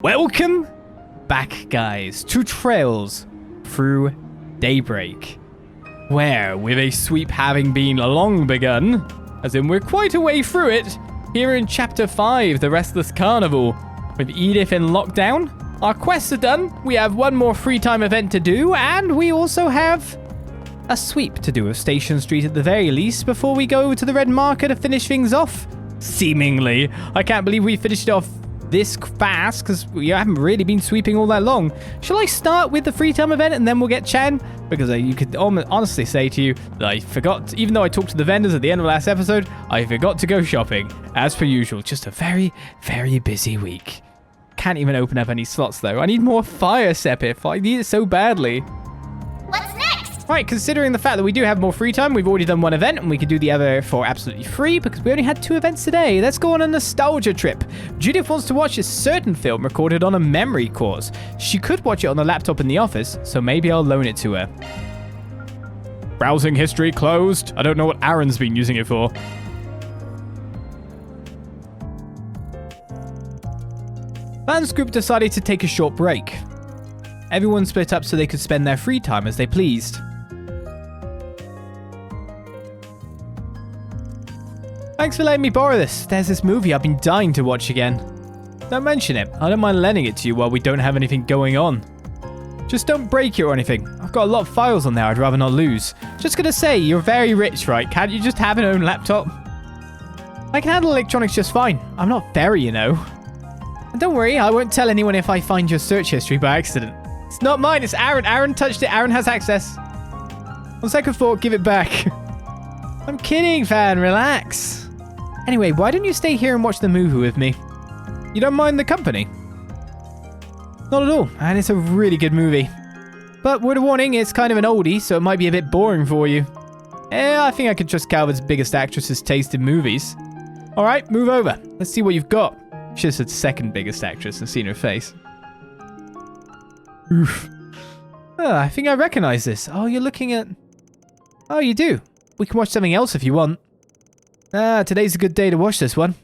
Welcome back, guys, to Trails Through Daybreak, where, with a sweep having been long begun, as in we're quite a way through it, here in Chapter 5, The Restless Carnival, with Edith in lockdown, our quests are done, we have one more free time event to do, and we also have a sweep to do of Station Street at the very least before we go to the Red Marker to finish things off. Seemingly. I can't believe we finished it off this fast, because we haven't really been sweeping all that long. Shall I start with the free time event and then we'll get Chen? Because you could honestly say to you that I forgot, even though I talked to the vendors at the end of last episode, I forgot to go shopping. As per usual, just a very, very busy week. Can't even open up any slots though. I need more fire sepith. I need it so badly. What's next? Right, considering the fact that we do have more free time, we've already done one event and we could do the other for absolutely free because we only had 2 events today. Let's go on a nostalgia trip. Judith wants to watch a certain film recorded on a memory course. She could watch it on the laptop in the office, so maybe I'll loan it to her. Browsing history closed. I don't know what Aaron's been using it for. Fans group decided to take a short break. Everyone split up so they could spend their free time as they pleased. Thanks for letting me borrow this. There's this movie I've been dying to watch again. Don't mention it. I don't mind lending it to you while we don't have anything going on. Just don't break it or anything. I've got a lot of files on there I'd rather not lose. Just gonna say, you're very rich, right? Can't you just have an own laptop? I can handle electronics just fine. I'm not fairy, you know. And don't worry, I won't tell anyone if I find your search history by accident. It's not mine, it's Aaron. Aaron touched it. Aaron has access. On second thought, give it back. I'm kidding, fan. Relax. Anyway, why don't you stay here and watch the movie with me? You don't mind the company? Not at all, and it's a really good movie. But word of warning, it's kind of an oldie, so it might be a bit boring for you. I think I could trust Calvard's biggest actress's taste in movies. Alright, move over. Let's see what you've got. Should have said second biggest actress and seen her face. Oof. Oh, I think I recognize this. Oh, you're looking at... Oh, you do. We can watch something else if you want. Today's a good day to watch this one.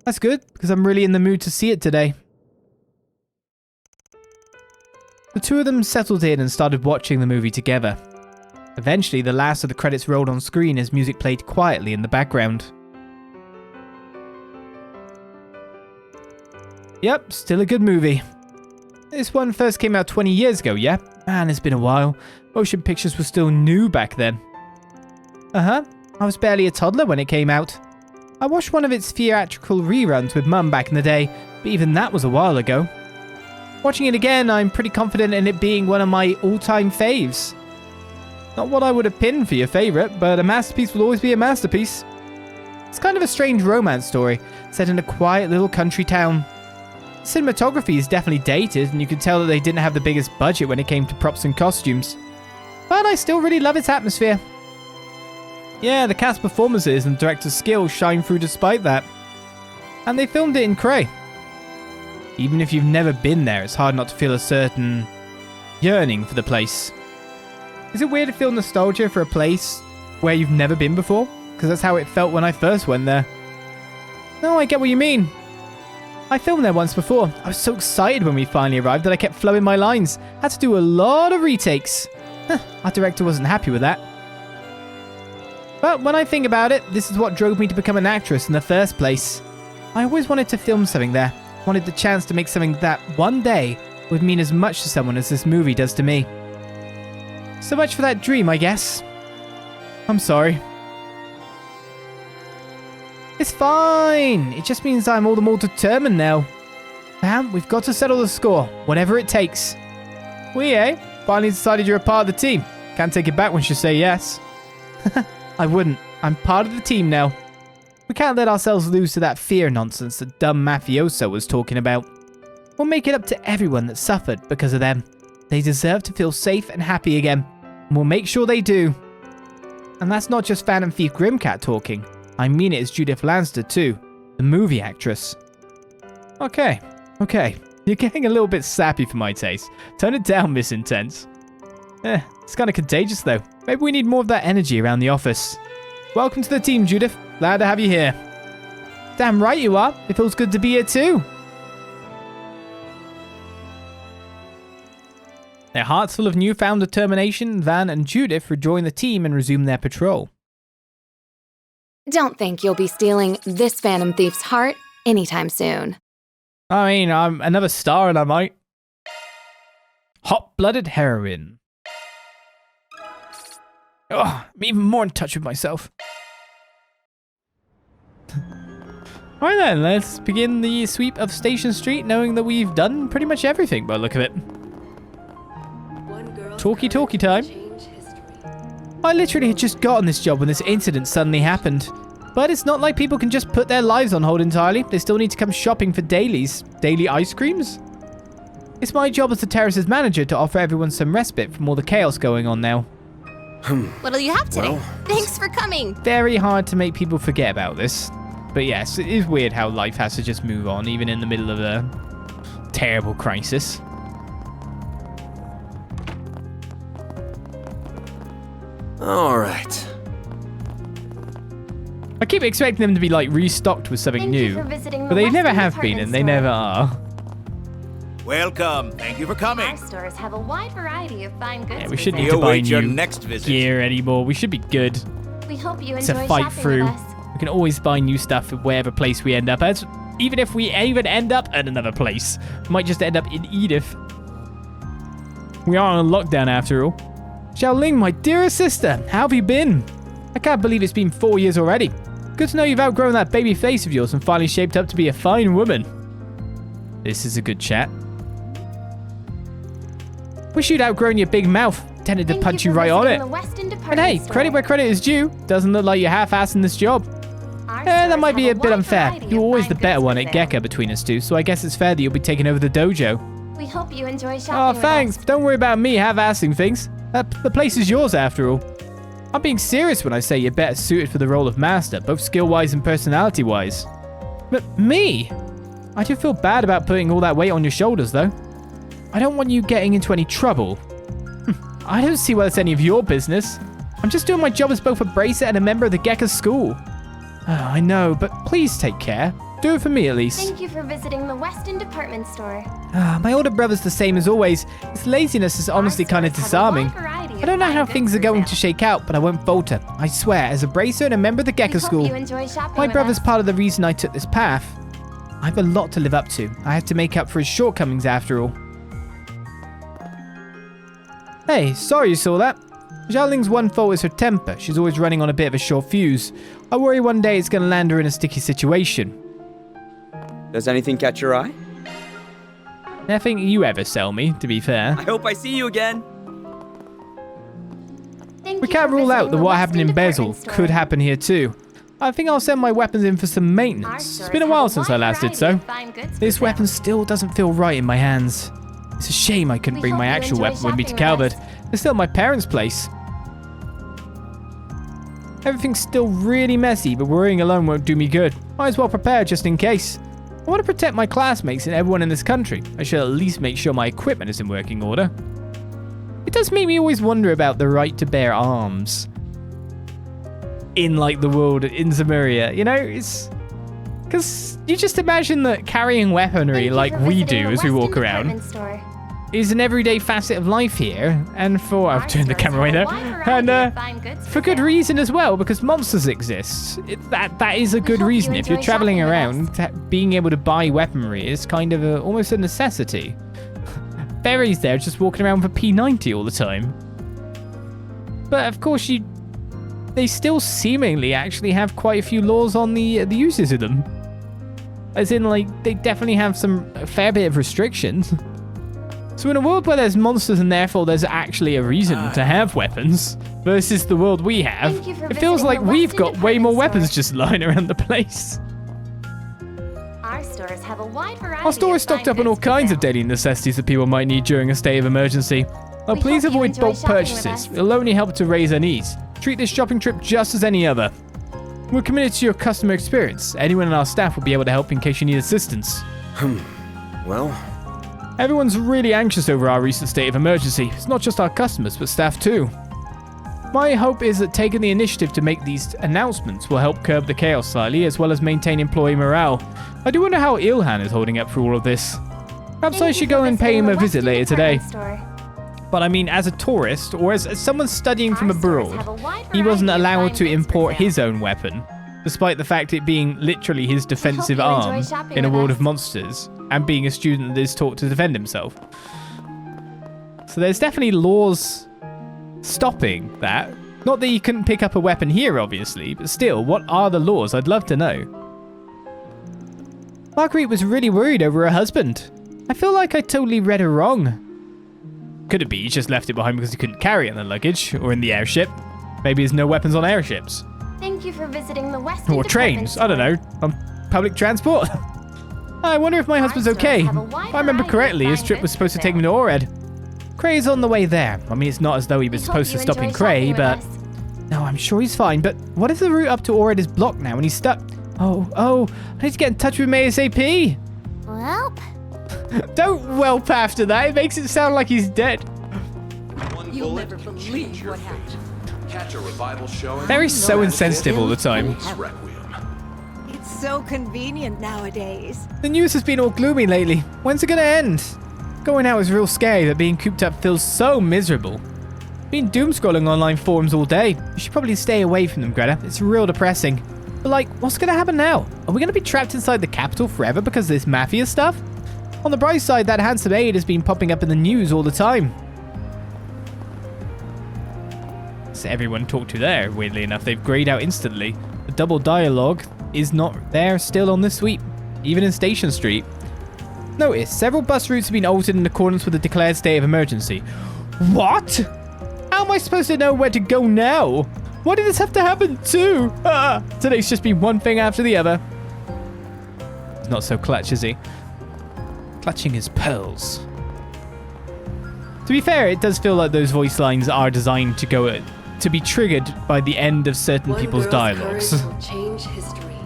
That's good, because I'm really in the mood to see it today. The two of them settled in and started watching the movie together. Eventually, the last of the credits rolled on screen as music played quietly in the background. Yep, still a good movie. This one first came out 20 years ago, yeah? Man, it's been a while. Motion pictures were still new back then. Uh-huh. I was barely a toddler when it came out. I watched one of its theatrical reruns with Mum back in the day, but even that was a while ago. Watching it again, I'm pretty confident in it being one of my all-time faves. Not what I would have pinned for your favorite, but a masterpiece will always be a masterpiece. It's kind of a strange romance story, set in a quiet little country town. Cinematography is definitely dated, and you can tell that they didn't have the biggest budget when it came to props and costumes. But I still really love its atmosphere. Yeah, the cast performances and director's skill shine through despite that. And they filmed it in Cray. Even if you've never been there, it's hard not to feel a certain yearning for the place. Is it weird to feel nostalgia for a place where you've never been before? Because that's how it felt when I first went there. No, I get what you mean. I filmed there once before. I was so excited when we finally arrived that I kept flowing my lines. Had to do a lot of retakes. Our director wasn't happy with that. But when I think about it, this is what drove me to become an actress in the first place. I always wanted to film something there. Wanted the chance to make something that one day would mean as much to someone as this movie does to me. So much for that dream, I guess. I'm sorry. It's fine. It just means I'm all the more determined now. Fam, we've got to settle the score, whatever it takes. Finally decided you're a part of the team. Can't take it back once you say yes. I wouldn't. I'm part of the team now. We can't let ourselves lose to that fear nonsense the dumb mafioso was talking about. We'll make it up to everyone that suffered because of them. They deserve to feel safe and happy again. And we'll make sure they do. And that's not just Phantom Thief Grimcat talking. I mean it as Judith Lanster too. The movie actress. Okay. You're getting a little bit sappy for my taste. Turn it down, Miss Intense. It's kind of contagious though. Maybe we need more of that energy around the office. Welcome to the team, Judith. Glad to have you here. Damn right you are. It feels good to be here too. Their hearts full of newfound determination, Van and Judith rejoin the team and resume their patrol. Don't think you'll be stealing this Phantom Thief's heart anytime soon. I mean, I'm another star and I might. Hot-blooded heroine. Oh, I'm even more in touch with myself. Alright then, let's begin the sweep of Station Street, knowing that we've done pretty much everything by the look of it. Talkie time. I literally had just gotten this job when this incident suddenly happened. But it's not like people can just put their lives on hold entirely. They still need to come shopping for dailies. Daily ice creams? It's my job as the terrace's manager to offer everyone some respite from all the chaos going on now. What'll you have today? Thanks for coming. Very hard to make people forget about this. But yes, it is weird how life has to just move on, even in the middle of a terrible crisis. All right. I keep expecting them to be like restocked with something new, but they never have been, and they never are. Welcome. Thank you for coming. Our stores have a wide variety of fine goods. Yeah, we shouldn't We need to buy await your new next visit. gear anymore. We should be good. We hope you It's enjoy a fight shopping through. with us. We can always buy new stuff at wherever place we end up at. Even if we even end up at another place. We might just end up in Edith. We are on lockdown after all. Xiaoling, my dearest sister, how have you been? I can't believe it's been 4 years already. Good to know you've outgrown that baby face of yours and finally shaped up to be a fine woman. This is a good chat. Wish you'd outgrown your big mouth. Tended to punch you right on it. And hey, credit where credit is due. Doesn't look like you're half-assed in this job. That might be a bit unfair. You're always the better one at Gekka between us two, so I guess it's fair that you'll be taking over the dojo. We hope you enjoy shopping Oh, with thanks. us. Don't worry about me half-assing things. The place is yours after all. I'm being serious when I say you're better suited for the role of master, both skill-wise and personality-wise. But me? I do feel bad about putting all that weight on your shoulders, though. I don't want you getting into any trouble. I don't see why it's any of your business. I'm just doing my job as both a bracer and a member of the Gekka school. Oh, I know, but please take care. Do it for me, at least. Thank you for visiting the Weston department store. My older brother's the same as always. His laziness is honestly kind of disarming. I don't know how things are going to shake out, but I won't falter. I swear, as a bracer and a member of the Gekka school, my brother's part of the reason I took this path. I have a lot to live up to. I have to make up for his shortcomings after all. Hey, sorry you saw that. Xiaoling's one fault is her temper. She's always running on a bit of a short fuse. I worry one day it's going to land her in a sticky situation. Does anything catch your eye? Nothing you ever sell me, to be fair. I hope I see you again. We can't rule out that what happened in Bezel could happen here too. I think I'll send my weapons in for some maintenance. It's been a while since I last did so. This weapon still doesn't feel right in my hands. It's a shame I couldn't bring my actual weapon with me to Calvard. It's still my parents' place. Everything's still really messy, but worrying alone won't do me good. Might as well prepare just in case. I want to protect my classmates and everyone in this country. I should at least make sure my equipment is in working order. It does make me always wonder about the right to bear arms. In, like, the world in Zemuria. You know, it's... Because you just imagine that carrying weaponry like we do as we walk around is an everyday facet of life here. And for... I've turned the camera away now. And for good reason as well, because monsters exist. That is a good reason. If you're traveling around, being able to buy weaponry is kind of almost a necessity. Berry's there just walking around for P90 all the time. But of course they still seemingly actually have quite a few laws on the uses of them. As in, like, they definitely have a fair bit of restrictions. So in a world where there's monsters and therefore there's actually a reason to have weapons versus the world we have, it feels like we've got way more weapons just lying around the place. Our stores have a wide variety. Our store is stocked up on all kinds of daily necessities that people might need during a state of emergency. Now, please avoid bulk purchases. It'll only help to raise our needs. Treat this shopping trip just as any other. We're committed to your customer experience. Anyone in our staff will be able to help in case you need assistance. Well... Everyone's really anxious over our recent state of emergency. It's not just our customers, but staff too. My hope is that taking the initiative to make these announcements will help curb the chaos slightly, as well as maintain employee morale. I do wonder how Ilhan is holding up through all of this. Perhaps I should go and pay him a visit later today. But I mean, as a tourist, or as someone studying from Our stores abroad, have a wide he wasn't variety of allowed fine to goods for import sale. his own weapon, despite the fact it being literally his defensive you enjoy arm shopping in a with world us. of monsters, and being a student that is taught to defend himself. So there's definitely laws stopping that. Not that you couldn't pick up a weapon here, obviously, but still, what are the laws? I'd love to know. Marguerite was really worried over her husband. I feel like I totally read her wrong. Could it be he just left it behind because he couldn't carry it in the luggage or in the airship? Maybe there's no weapons on airships. Thank you for visiting the Western Or trains, I don't know, on public transport. I wonder if my husband's stores okay. have a If wide I remember variety of correctly, his fine trip was goods supposed to for take me to Ored. Cray's on the way there. I mean, it's not as though he was We supposed to hope you stop in enjoy Cray, shopping but... with us. No, I'm sure he's fine, but what if the route up to Ored is blocked now and he's stuck? Oh, I need to get in touch with him ASAP. Well, Don't whelp after that, it makes it sound like he's dead. You'll never believe what happened. Catch a revival showing. Mary's so insensitive all the time. Requiem. It's so convenient nowadays. The news has been all gloomy lately. When's it gonna end? Going out is real scary, but being cooped up feels so miserable. Been doom scrolling online forums all day. You should probably stay away from them, Greta. It's real depressing. But like, what's gonna happen now? Are we gonna be trapped inside the capital forever because of this mafia stuff? On the bright side, that handsome aide has been popping up in the news all the time. So everyone talked to there, weirdly enough, they've grayed out instantly. The double dialogue is not there still on this sweep, even in Station Street. Notice, several bus routes have been altered in accordance with the declared state of emergency. What? How am I supposed to know where to go now? Why did this have to happen too? Today's just been one thing after the other. He's not so clutch, is he? Clutching his pearls. To be fair, it does feel like those voice lines are designed to go to be triggered by the end of certain people's dialogues. Change history.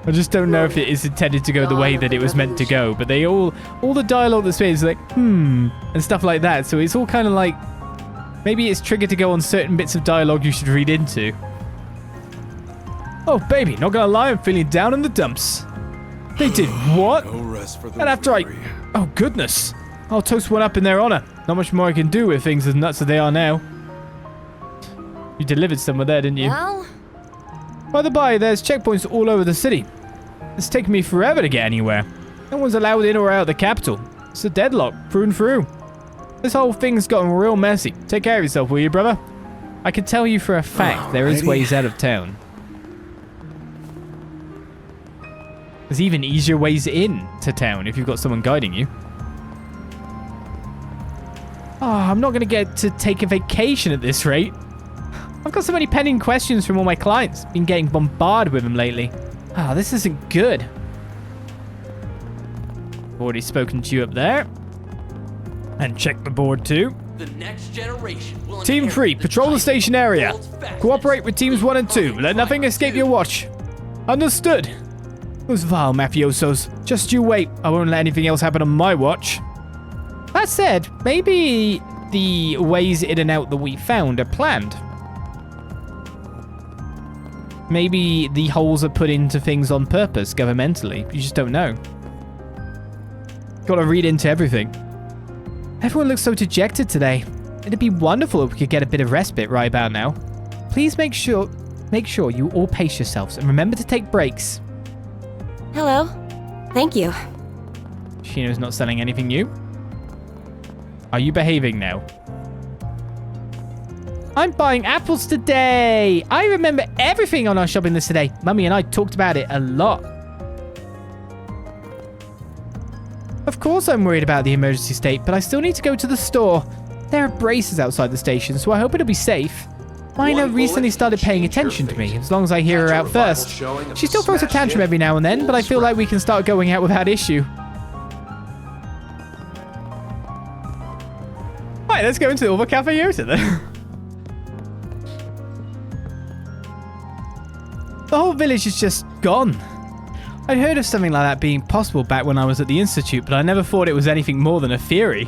I just don't know if it is intended to go the way that it was meant to go, but they all the dialogue that's made is like, and stuff like that, so it's all kind of like, maybe it's triggered to go on certain bits of dialogue you should read into. Oh baby, not gonna lie, I'm feeling down in the dumps. They did what? No rest for the And after weary. oh goodness, I'll toast one up in their honor. Not much more I can do with things as nuts as they are now. You delivered somewhere there, didn't you? well, By the by, there's checkpoints all over the city. It's taken me forever to get anywhere. No one's allowed in or out of the capital. It's a deadlock, through and through. This whole thing's gotten real messy. Take care of yourself, will you, brother? I can tell you for a fact there is Alrighty. ways out of town. There's even easier ways in to town if you've got someone guiding you. Oh, I'm not going to get to take a vacation at this rate. I've got so many pending questions from all my clients. Been getting bombarded with them lately. Ah, this isn't good. Already spoken to you up there. And check the board too. The next generation will Team inherit 3, patrol the giant station area. world's fastest Cooperate with teams 1 and 2. Let nothing escape your watch. Understood. Those vile mafiosos. Just you wait. I won't let anything else happen on my watch. That said, maybe the ways in and out that we found are planned. Maybe the holes are put into things on purpose, governmentally. You just don't know. Gotta read into everything. Everyone looks so dejected today. It'd be wonderful if we could get a bit of respite right about now. Please make sure you all pace yourselves and remember to take breaks. Hello. Thank you. Shino's not selling anything new. Are you behaving now? I'm buying apples today. I remember everything on our shopping list today. Mummy and I talked about it a lot. Of course I'm worried about the emergency state, but I still need to go to the store. There are braces outside the station, so I hope it'll be safe. Mina recently started paying attention to me, as long as I hear her out first. She still throws a tantrum every now and then, but I feel like we can start going out without issue. Right, let's go into the other cafeteria then. The whole village is just gone. I'd heard of something like that being possible back when I was at the Institute, but I never thought it was anything more than a theory.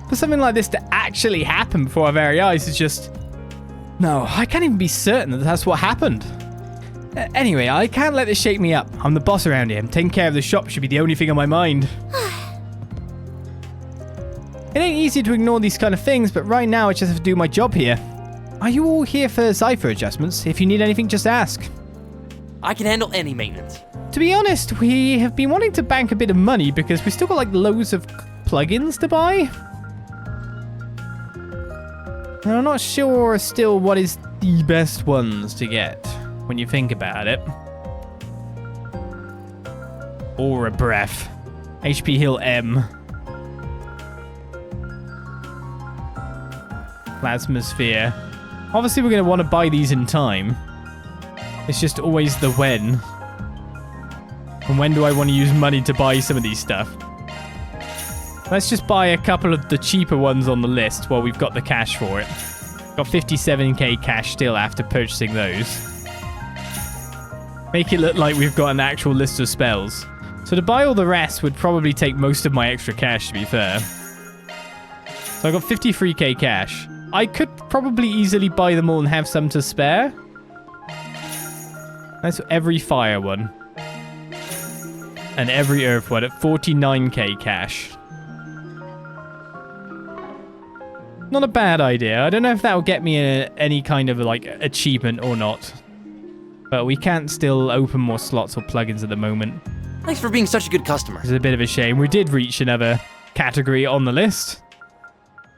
For something like this to actually happen before our very eyes is just... No, I can't even be certain that that's what happened. Anyway, I can't let this shake me up. I'm the boss around here. Taking care of the shop should be the only thing on my mind. It ain't easy to ignore these kind of things, but right now I just have to do my job here. Are you all here for cipher adjustments? If you need anything, just ask. I can handle any maintenance. To be honest, we have been wanting to bank a bit of money because we still got like loads of plugins to buy. And I'm not sure still what is the best ones to get when you think about it. Aura Breath. HP Heal M. Plasmasphere. Obviously we're going to want to buy these in time. It's just always the when. And when do I want to use money to buy some of these stuff? Let's just buy a couple of the cheaper ones on the list while we've got the cash for it. Got 57k cash still after purchasing those. Make it look like we've got an actual list of spells. So to buy all the rest would probably take most of my extra cash, to be fair. So I got 53k cash. I could probably easily buy them all and have some to spare. That's every fire one. And every earth one at 49k cash. Not a bad idea. I don't know if that will get me any kind of like achievement or not. But we can't still open more slots or plugins at the moment. Thanks for being such a good customer. It's a bit of a shame. We did reach another category on the list.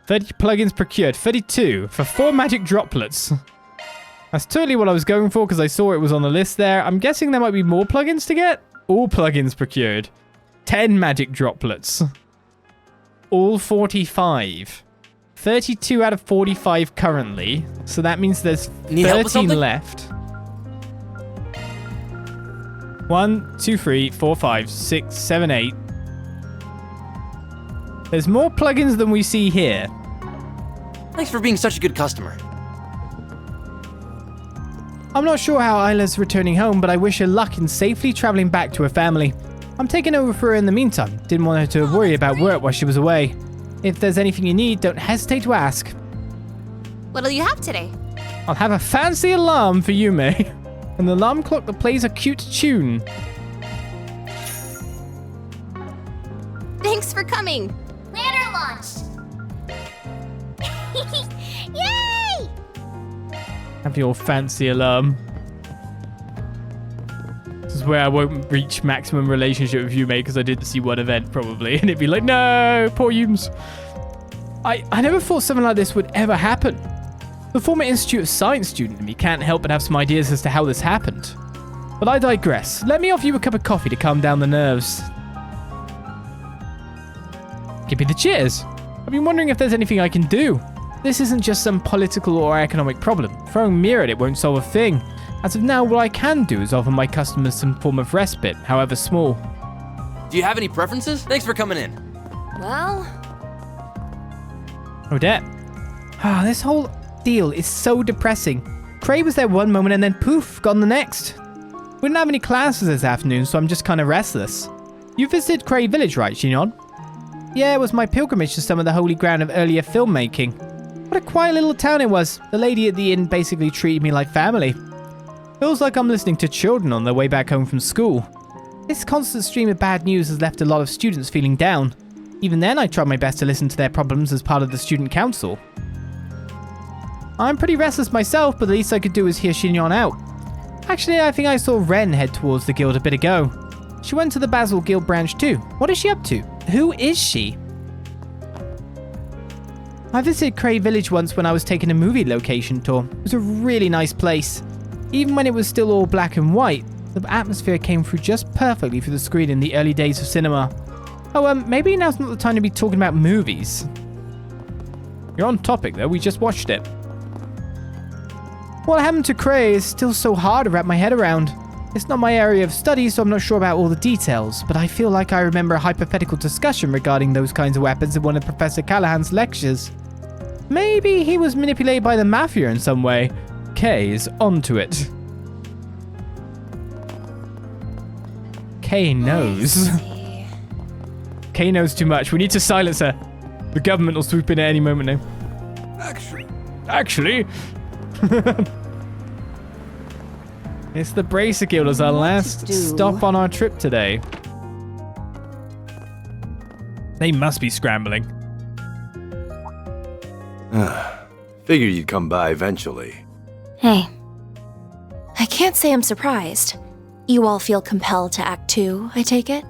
30 plugins procured. 32 for 4 magic droplets. That's totally what I was going for because I saw it was on the list there. I'm guessing there might be more plugins to get. All plugins procured. 10 magic droplets. All 45. 32 out of 45 currently. So that means there's 13 left. 1, 2, 3, 4, 5, 6, 7, 8. There's more plugins than we see here. Thanks for being such a good customer. I'm not sure how Isla's returning home, but I wish her luck in safely traveling back to her family. I'm taking over for her in the meantime. Didn't want her to worry about work while she was away. If there's anything you need, don't hesitate to ask. What'll you have today? I'll have a fancy alarm for you, May. An alarm clock that plays a cute tune. Thanks for coming. Banner launched. Yay! Have your fancy alarm. This is where I won't reach maximum relationship with you, mate, because I did see one event probably, and it'd be like, no, poor Humes. I never thought something like this would ever happen. The former Institute of Science student in me can't help but have some ideas as to how this happened. But I digress. Let me offer you a cup of coffee to calm down the nerves. Give me the cheers. I've been wondering if there's anything I can do. This isn't just some political or economic problem. Throwing mirror at it won't solve a thing. As of now, what I can do is offer my customers some form of respite, however small. Do you have any preferences? Thanks for coming in. Well... Odette. This whole deal is so depressing. Cray was there one moment and then poof, gone the next. We didn't have any classes this afternoon, so I'm just kind of restless. You visited Cray Village, right, Nihon? Yeah, it was my pilgrimage to some of the holy ground of earlier filmmaking. What a quiet little town it was. The lady at the inn basically treated me like family. Feels like I'm listening to children on their way back home from school. This constant stream of bad news has left a lot of students feeling down. Even then, I tried my best to listen to their problems as part of the student council. I'm pretty restless myself, but the least I could do is hear Nihon out. Actually, I think I saw Ren head towards the guild a bit ago. She went to the Basil Guild branch too. What is she up to? Who is she? I visited Cray Village once when I was taking a movie location tour. It was a really nice place. Even when it was still all black and white, the atmosphere came through just perfectly through the screen in the early days of cinema. Oh, maybe now's not the time to be talking about movies. You're on topic though, we just watched it. What happened to Cray is still so hard to wrap my head around. It's not my area of study, so I'm not sure about all the details, but I feel like I remember a hypothetical discussion regarding those kinds of weapons in one of Professor Callahan's lectures. Maybe he was manipulated by the Mafia in some way. Kay is onto it. Kay knows. Kay knows too much. We need to silence her. The government will swoop in at any moment now. Actually. It's the Bracer Guild as our last stop on our trip today. They must be scrambling. Figured you'd come by eventually. Hey. I can't say I'm surprised. You all feel compelled to act too, I take it?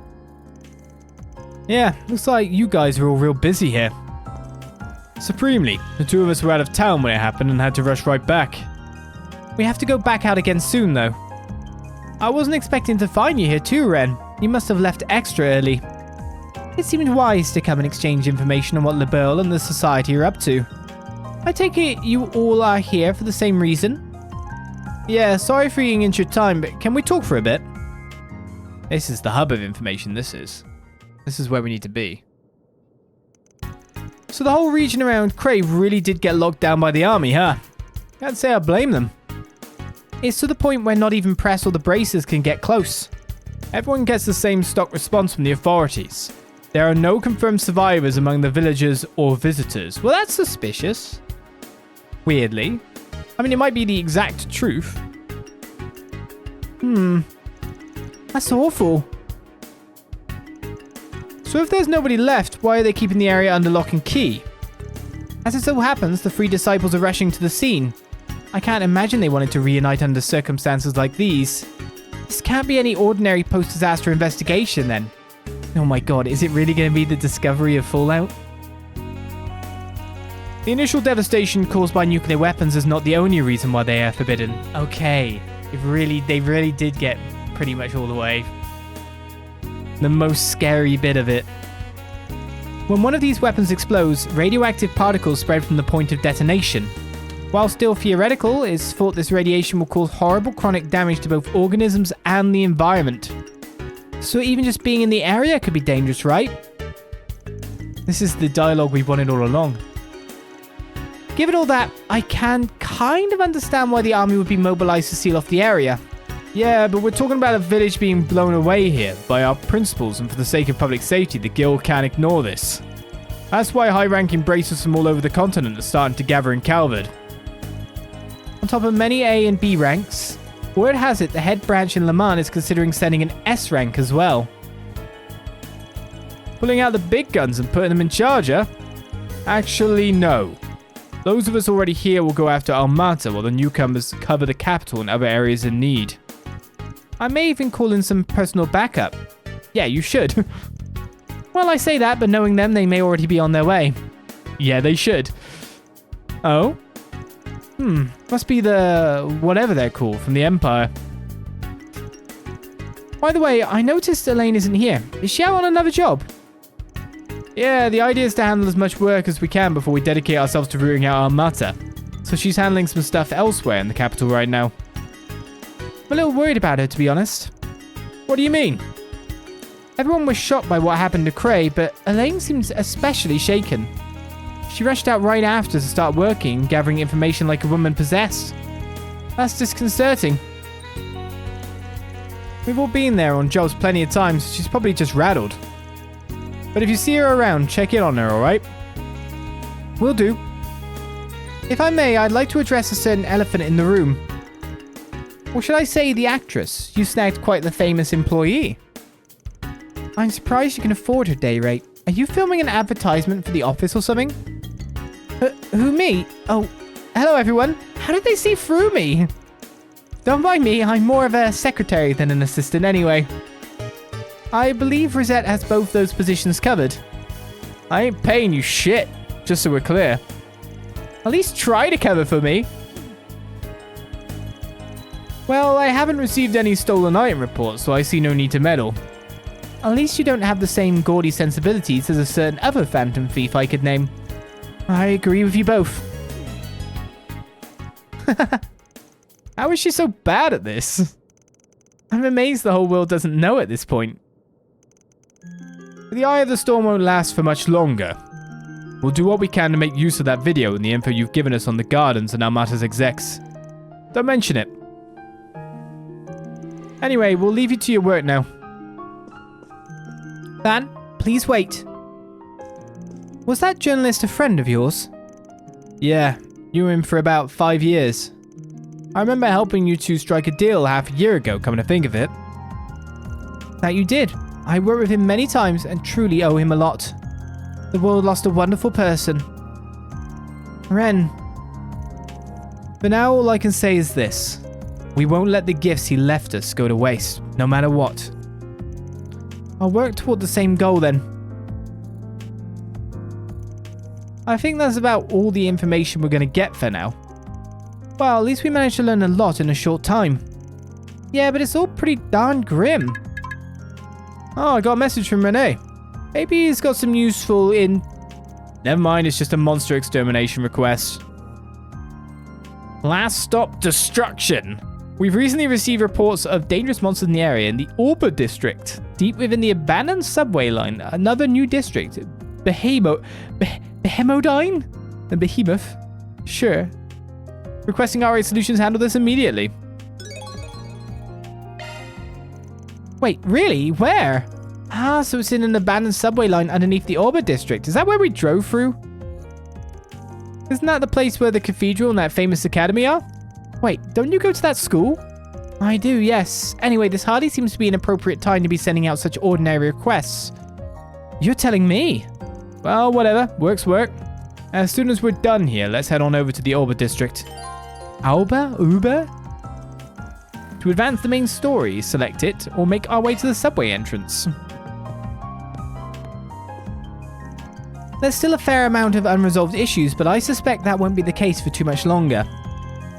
Yeah, looks like you guys are all real busy here. Supremely, the two of us were out of town when it happened and had to rush right back. We have to go back out again soon, though. I wasn't expecting to find you here too, Ren. You must have left extra early. It seemed wise to come and exchange information on what LeBeau and the Society are up to. I take it you all are here for the same reason? Yeah, sorry for eating into your time, but can we talk for a bit? This is the hub of information, this is. This is where we need to be. So the whole region around Crave really did get locked down by the army, huh? Can't say I blame them. It's to the point where not even press or the bracers can get close. Everyone gets the same stock response from the authorities. There are no confirmed survivors among the villagers or visitors. Well, that's suspicious. Weirdly. I mean, it might be the exact truth. That's awful. So if there's nobody left, why are they keeping the area under lock and key? As it so happens, the 3 disciples are rushing to the scene. I can't imagine they wanted to reunite under circumstances like these. This can't be any ordinary post-disaster investigation then. Oh my god, is it really going to be the discovery of Fallout? The initial devastation caused by nuclear weapons is not the only reason why they are forbidden. Okay, they really did get pretty much all the way. The most scary bit of it. When one of these weapons explodes, radioactive particles spread from the point of detonation. While still theoretical, it's thought this radiation will cause horrible chronic damage to both organisms and the environment. So even just being in the area could be dangerous, right? This is the dialogue we wanted all along. Given all that, I can kind of understand why the army would be mobilized to seal off the area. Yeah, but we're talking about a village being blown away here by our principles, and for the sake of public safety, the guild can't ignore this. That's why high-ranking bracers from all over the continent are starting to gather in Calvard. On top of many A and B ranks, word has it the head branch in Le Mans is considering sending an S rank as well. Pulling out the big guns and putting them in charge, huh? Actually, no. Those of us already here will go after Almata while the newcomers cover the capital and other areas in need. I may even call in some personal backup. Yeah, you should. Well, I say that, but knowing them, they may already be on their way. Yeah, they should. Oh? Must be the whatever they're called from the Empire. By the way, I noticed Elaine isn't here. Is she out on another job? Yeah, the idea is to handle as much work as we can before we dedicate ourselves to rooting out Armata. So she's handling some stuff elsewhere in the capital right now. I'm a little worried about her, to be honest. What do you mean? Everyone was shocked by what happened to Cray, but Elaine seems especially shaken. She rushed out right after to start working, gathering information like a woman possessed. That's disconcerting. We've all been there on jobs plenty of times, so she's probably just rattled. But if you see her around, check in on her, alright? Will do. If I may, I'd like to address a certain elephant in the room. Or should I say the actress? You snagged quite the famous employee. I'm surprised you can afford her day rate. Are you filming an advertisement for the office or something? Who, me? Oh, hello everyone. How did they see through me? Don't mind me, I'm more of a secretary than an assistant anyway. I believe Rosette has both those positions covered. I ain't paying you shit, just so we're clear. At least try to cover for me. Well, I haven't received any stolen item reports, so I see no need to meddle. At least you don't have the same gaudy sensibilities as a certain other phantom thief I could name. I agree with you both. How is she so bad at this? I'm amazed the whole world doesn't know at this point. The eye of the storm won't last for much longer. We'll do what we can to make use of that video and the info you've given us on the gardens and Almata's execs. Don't mention it. Anyway, we'll leave you to your work now. Van, please wait. Was that journalist a friend of yours? Yeah, knew him for about 5 years. I remember helping you two strike a deal half a year ago, come to think of it. That you did. I worked with him many times and truly owe him a lot. The world lost a wonderful person. Ren. For now, all I can say is this. We won't let the gifts he left us go to waste, no matter what. I'll work toward the same goal then. I think that's about all the information we're going to get for now. Well, at least we managed to learn a lot in a short time. Yeah, but it's all pretty darn grim. Oh, I got a message from Renee. Maybe he's got some useful in... Never mind, it's just a monster extermination request. Last stop destruction. We've recently received reports of dangerous monsters in the area in the Orba district, deep within the abandoned subway line. Another new district. Behemodyne? The Behemoth? Sure. Requesting RA Solutions handle this immediately. Wait, really? Where? Ah, so it's in an abandoned subway line underneath the Orba district. Is that where we drove through? Isn't that the place where the cathedral and that famous academy are? Wait, don't you go to that school? I do, yes. Anyway, this hardly seems to be an appropriate time to be sending out such ordinary requests. You're telling me? Well, whatever. Work's work. As soon as we're done here, let's head on over to the Orba district. Uber? To advance the main story, select it, or make our way to the subway entrance. There's still a fair amount of unresolved issues, but I suspect that won't be the case for too much longer.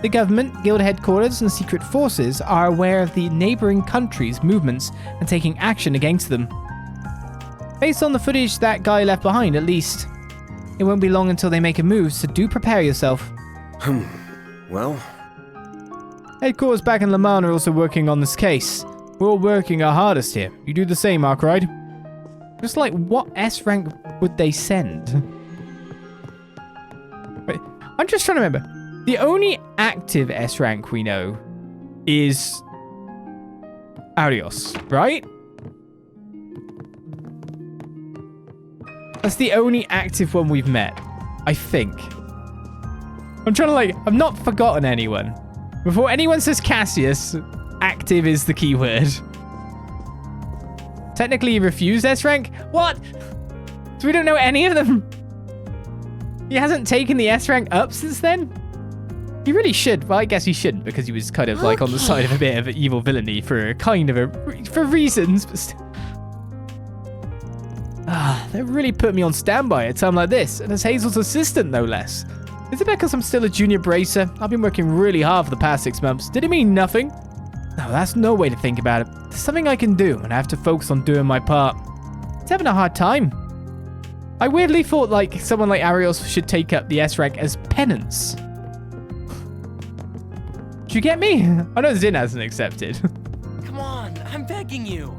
The government, guild headquarters, and secret forces are aware of the neighboring countries' movements and taking action against them. Based on the footage that guy left behind, at least. It won't be long until they make a move, so do prepare yourself. Well... Headquarters back in Le Mans are also working on this case. We're all working our hardest here. You do the same, Arkride. Just like, what S rank would they send? Wait, I'm just trying to remember. The only active S rank we know is Arios, right? That's the only active one we've met, I think. I'm trying to I've not forgotten anyone. Before anyone says Cassius, active is the keyword. Technically, he refused S rank? What? So we don't know any of them? He hasn't taken the S rank up since then? He really should. Well, I guess he shouldn't because he was kind of on the side of a bit of evil villainy for reasons, but still. They really put me on standby at a time like this, and as Hazel's assistant, no less. Is it because I'm still a junior bracer? I've been working really hard for the past 6 months. Did it mean nothing? No, that's no way to think about it. There's something I can do, and I have to focus on doing my part. It's having a hard time. I weirdly thought someone like Arios should take up the S rank as penance. Did you get me? I know Zin hasn't accepted. Come on, I'm begging you.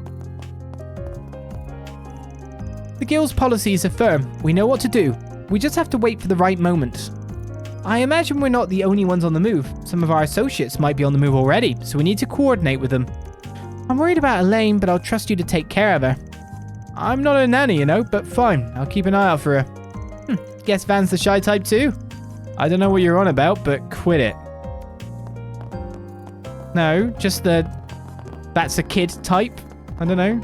The guild's policies are firm. We know what to do. We just have to wait for the right moment. I imagine we're not the only ones on the move. Some of our associates might be on the move already, so we need to coordinate with them. I'm worried about Elaine, but I'll trust you to take care of her. I'm not a nanny, but fine. I'll keep an eye out for her. Guess Van's the shy type too? I don't know what you're on about, but quit it. No, just that's a kid type. I don't know.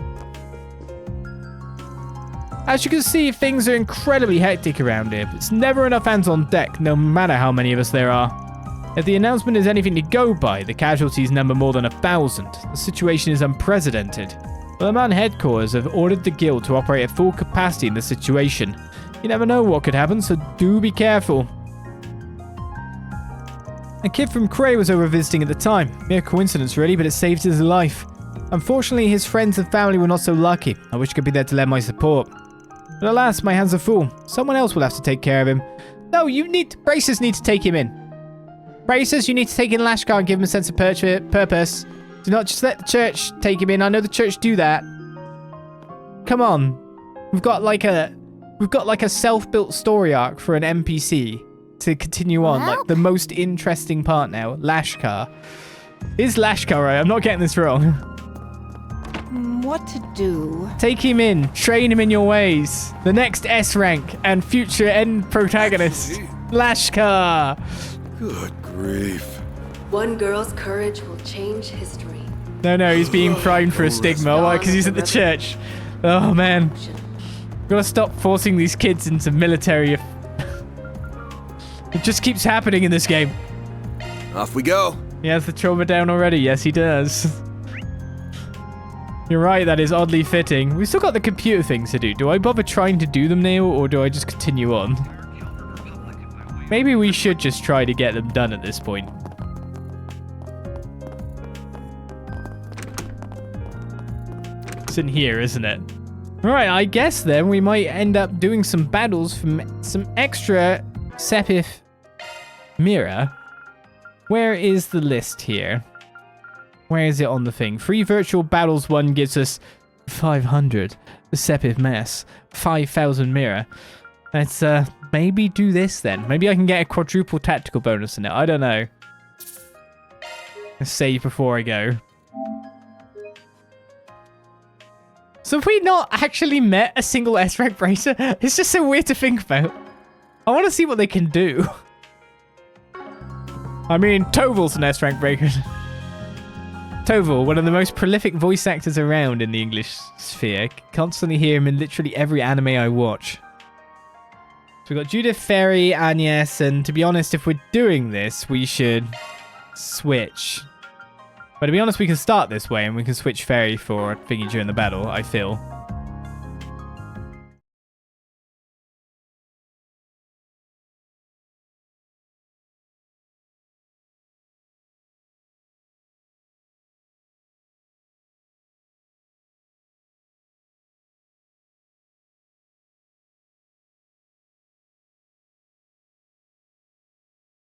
As you can see, things are incredibly hectic around here. It's never enough hands on deck, no matter how many of us there are. If the announcement is anything to go by, the casualties number more than 1,000. The situation is unprecedented. The Le Mans headquarters have ordered the guild to operate at full capacity in this situation. You never know what could happen, so do be careful. A kid from Cray was over visiting at the time. Mere coincidence really, but it saved his life. Unfortunately, his friends and family were not so lucky. I wish I could be there to lend my support. But alas, my hands are full. Someone else will have to take care of him. No, Bracers need to take him in. Bracers, you need to take in Lashkar and give him a sense of purpose. Do not just let the church take him in. I know the church do that. Come on. We've got a self-built story arc for an NPC to continue on. The most interesting part now. Lashkar. Is Lashkar right? I'm not getting this wrong. What to do? Take him in. Train him in your ways. The next S rank and future end protagonist. Lashkar. Good grief. One girl's courage will change history. No, he's being primed for a stigma. Why? Because he's at the church. Oh, man. Gotta stop forcing these kids into military. It just keeps happening in this game. Off we go. He has the trauma down already. Yes, he does. You're right, that is oddly fitting. We've still got the computer things to do. Do I bother trying to do them now, or do I just continue on? Maybe we should just try to get them done at this point. It's in here, isn't it? Alright, I guess then we might end up doing some battles from some extra Sepith Mira. Where is the list here? Where is it on the thing? Free virtual battles 1 gives us 500. The Sepith Mess. 5,000 Mira. Let's maybe do this then. Maybe I can get a quadruple tactical bonus in it. I don't know. Let's save before I go. So have we not actually met a single S-rank bracer? It's just so weird to think about. I want to see what they can do. I mean, Toval's an S-rank breaker. Toval, one of the most prolific voice actors around in the English sphere. Constantly hear him in literally every anime I watch. So we've got Judith, Fairy, Agnès, and to be honest, if we're doing this, we should switch. But to be honest, we can start this way and we can switch Fairy for thingy during the battle, I feel.